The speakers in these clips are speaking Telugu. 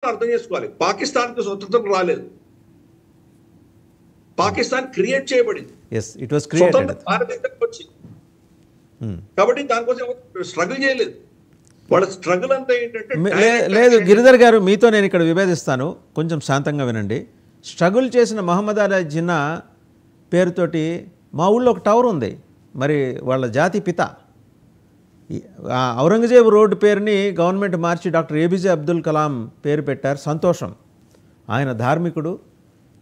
అర్థం చేసుకోవాలి. పాకిస్తాన్కి స్వతంత్రం రాలేదు, పాకిస్తాన్ క్రియేట్ చేయబడింది, స్వతంత్ర భారతదేశానికి వచ్చింది. కాబట్టి దానికోసం స్ట్రగుల్ చేయలేదు. వాళ్ళ స్ట్రగుల్ అంతా ఏంటంటే లేదు. గిరిధర్ గారు, మీతో నేను ఇక్కడ విభేదిస్తాను, కొంచెం శాంతంగా వినండి. స్ట్రగుల్ చేసిన మహమ్మద్ అలీ జిన్నా పేరుతోటి మా ఊళ్ళో ఒక టవర్ ఉంది, మరి వాళ్ళ జాతి పిత. ఔరంగజేబు రోడ్డు పేరుని గవర్నమెంట్ మార్చి డాక్టర్ ఏపీజే అబ్దుల్ కలాం పేరు పెట్టారు. సంతోషం, ఆయన ధార్మికుడు,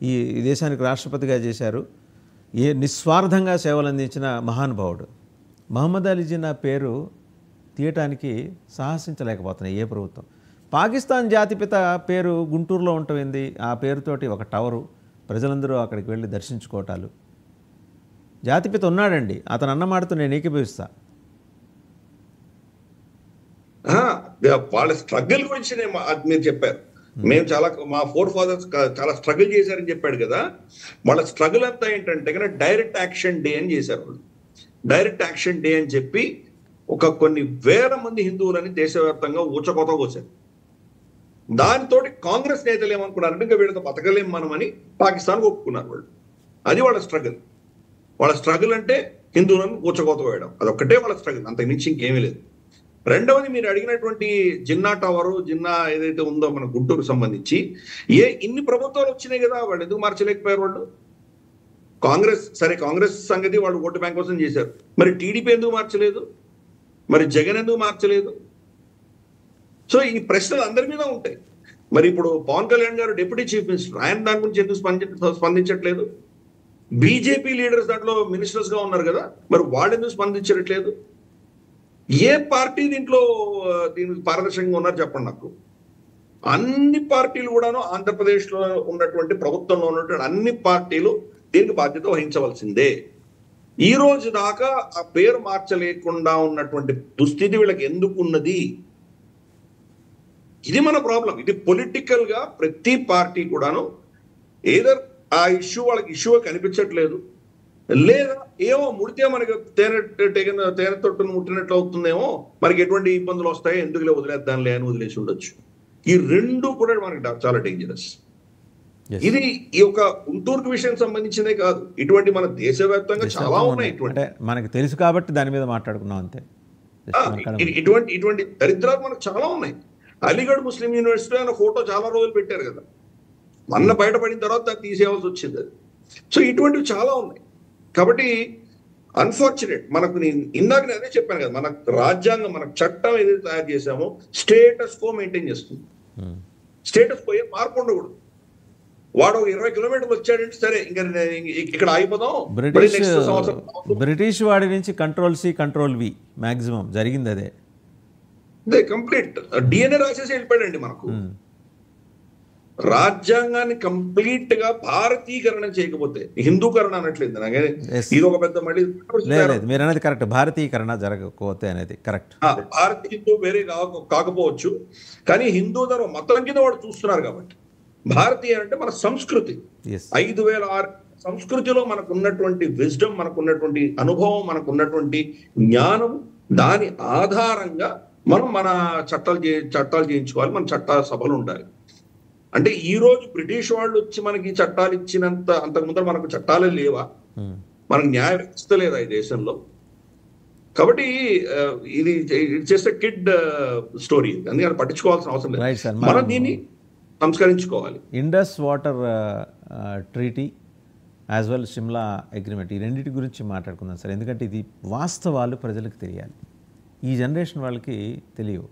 ఈ దేశానికి రాష్ట్రపతిగా చేశారు, నిస్వార్థంగా సేవలు అందించిన మహానుభావుడు. మహమ్మద్ అలీ జిన్నా పేరు తీయటానికి సాహసించలేకపోతున్నాయి ఏ ప్రభుత్వం. పాకిస్తాన్ జాతిపిత పేరు గుంటూరులో ఉంటుంది, ఆ పేరుతోటి ఒక టవరు, ప్రజలందరూ అక్కడికి వెళ్ళి దర్శించుకోవటాలు. జాతిపిత ఉన్నాడండి, అతను అన్నమాటతో నేను ఏకీభవిస్తా. వాళ్ళ స్ట్రగుల్ గురించి మీరు చెప్పారు. మేము మా ఫోర్ ఫాదర్స్ చాలా స్ట్రగుల్ చేశారని చెప్పాడు కదా. వాళ్ళ స్ట్రగుల్ అంతా ఏంటంటే కనుక డైరెక్ట్ యాక్షన్ డే అని చేశారు వాళ్ళు. డైరెక్ట్ యాక్షన్ డే అని చెప్పి కొన్ని వేల మంది హిందువులని దేశవ్యాప్తంగా ఊచకోత కోసారు. దానితో కాంగ్రెస్ నేతలు ఏమనుకున్నారంటే ఇంకా వీళ్ళతో బతకలేం మనం అని పాకిస్తాన్ ఒప్పుకున్నారు వాళ్ళు. అది వాళ్ళ స్ట్రగుల్. వాళ్ళ స్ట్రగుల్ అంటే హిందువులను ఊచకోత వేయడం, అదొక్కటే వాళ్ళ స్ట్రగుల్, అంతకు మించి ఇంకేమీ లేదు. రెండవది, మీరు అడిగినటువంటి జిన్నా టవరు, జిన్నా ఏదైతే ఉందో మన గుంటూరుకు సంబంధించి ఇన్ని ప్రభుత్వాలు వచ్చినాయి కదా, వాళ్ళు ఎందుకు మార్చలేకపోయారు వాళ్ళు? కాంగ్రెస్ సంగతి వాళ్ళు ఓటు బ్యాంక్ కోసం చేశారు, మరి టీడీపీ ఎందుకు మార్చలేదు, మరి జగన్ ఎందుకు మార్చలేదు? సో ఈ ప్రశ్నలు అందరి మీద ఉంటాయి. మరి ఇప్పుడు పవన్ కళ్యాణ్ గారు డిప్యూటీ చీఫ్ మినిస్టర్, ఆయన దాని గురించి ఎందుకు స్పందించట్లేదు? బీజేపీ లీడర్స్ దాంట్లో మినిస్టర్స్ గా ఉన్నారు కదా, మరి వాళ్ళు ఎందుకు స్పందించట్లేదు? ఏ పార్టీ దీనికి పారదర్శకంగా ఉన్నారు చెప్పండి నాకు. అన్ని పార్టీలు కూడాను, ఆంధ్రప్రదేశ్లో ఉన్నటువంటి ప్రభుత్వంలో ఉన్నటువంటి అన్ని పార్టీలు దీనికి బాధ్యత వహించవలసిందే. ఈ రోజు దాకా ఆ పేరు మార్చలేకుండా ఉన్నటువంటి దుస్థితి వీళ్ళకి ఎందుకు ఉన్నది? ఇది మన ప్రాబ్లం. ఇది పొలిటికల్ గా ప్రతి పార్టీ కూడాను ఏదర్ ఆ ఇష్యూ వాళ్ళకి ఇష్యూగా కనిపించట్లేదు, లేదా ఏమో ముడితే మనకి తేనె తొట్టును ముట్టినట్లు అవుతుందేమో, మనకి ఎటువంటి ఇబ్బందులు వస్తాయో ఎందుకులే వదిలేద్దాంలే అని వదిలేసి ఉండొచ్చు. ఈ రెండు కూడా మనకి చాలా డేంజరస్. ఇది ఈ యొక్క గుంటూరు విషయం సంబంధించిందే కాదు, ఇటువంటి మన దేశవ్యాప్తంగా చాలా ఉన్నాయి. అంటే మనకు తెలుసు కాబట్టి దాని మీద మాట్లాడుకున్నాం అంతే. ఇటువంటి దరిద్రాలు మనకు చాలా ఉన్నాయి. అలీగఢ్ ముస్లిం యూనివర్సిటీ అనే ఫోటో చాలా రోజులు పెట్టారు కదా, మొన్న బయటపడిన తర్వాత దాన్ని తీసేయాల్సి వచ్చింది అది. సో ఇటువంటివి చాలా ఉన్నాయి. కాబట్టి అన్ఫార్చునేట్, మనకు నేను ఇందాక అదే చెప్పాను కదా, మన రాజ్యాంగం, మన చట్టం ఏదైతే తయారు చేశామో స్టేటస్ కో మెయింటైన్ చేస్తుంది. స్టేటస్ కో ఏం మార్పు ఉండకూడదు. వాడు 20 కిలోమీటర్లు వచ్చాడంటే సరే, ఇంకా ఇక్కడ ఆగిపోదాం. బ్రిటిష్ వాడి నుంచి control C control V maximum జరిగింది అదే కంప్లీట్. డిఎన్ఏ రాసేసి వెళ్ళిపోయాడండి మనకు. రాజ్యాంగాన్ని కంప్లీట్ గా భారతీకరణ చేయకపోతే, హిందూకరణ అనట్లేదు నాకే, ఇది ఒక పెద్ద మళ్ళీ మీరు అనేది కరెక్ట్, భారతీకరణ జరగకపోతే అనేది కరెక్ట్. భారతీయ హిందూ వేరే కాకపోవచ్చు, కానీ హిందూ ధర్మం మొత్తం కింద వాడు చూస్తున్నారు కాబట్టి. భారతీయ అంటే మన సంస్కృతి, 5006 సంస్కృతిలో మనకు ఉన్నటువంటి విజ్డమ్, మనకున్నటువంటి అనుభవం, మనకున్నటువంటి జ్ఞానం, దాని ఆధారంగా మనం మన చట్టాలు చేయించుకోవాలి, మన చట్ట సభలు ఉండాలి. అంటే ఈ రోజు బ్రిటిష్ వాళ్ళు వచ్చి మనకి చట్టాలు ఇచ్చినంత అంతకుముందు మనకు చట్టాలే లేవా? మనకు న్యాయ వ్యవస్థ లేదా ఈ దేశంలో? కాబట్టి ఇది జస్ట్ కిడ్ స్టోరీ, అందుకని పట్టించుకోవాల్సిన అవసరం లేదు. మనం దీన్ని సంస్కరించుకోవాలి. Indus water treaty as well Shimla agreement, ఈ రెండింటి గురించి మాట్లాడుకుందాం సార్. ఎందుకంటే ఇది వాస్తవాలు ప్రజలకు తెలియాలి, ఈ జనరేషన్ వాళ్ళకి తెలియవు.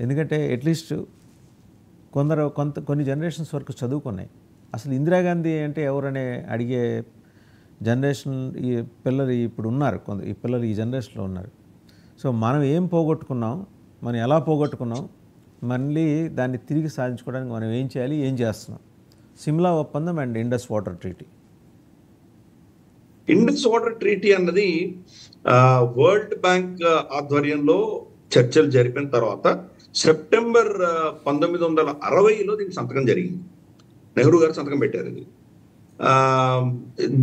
ఎందుకంటే అట్లీస్ట్ కొన్ని జనరేషన్స్ వరకు చదువుకున్నాయి. అసలు ఇందిరాగాంధీ అంటే ఎవరనే అడిగే జనరేషన్ ఈ పిల్లలు ఇప్పుడు ఉన్నారు, ఈ పిల్లలు ఈ జనరేషన్లో ఉన్నారు. సో మనం ఏం పోగొట్టుకున్నాం, మనం ఎలా పోగొట్టుకున్నాం, మళ్ళీ దాన్ని తిరిగి సాధించుకోవడానికి మనం ఏం చేయాలి, ఏం చేస్తున్నాం? సిమ్లా ఒప్పందం and Indus water treaty. Indus water treaty అన్నది వరల్డ్ బ్యాంక్ ఆధ్వర్యంలో చర్చలు జరిపిన తర్వాత సెప్టెంబర్ 1960లో దీనికి సంతకం జరిగింది. నెహ్రూ గారు సంతకం పెట్టారు. ఇది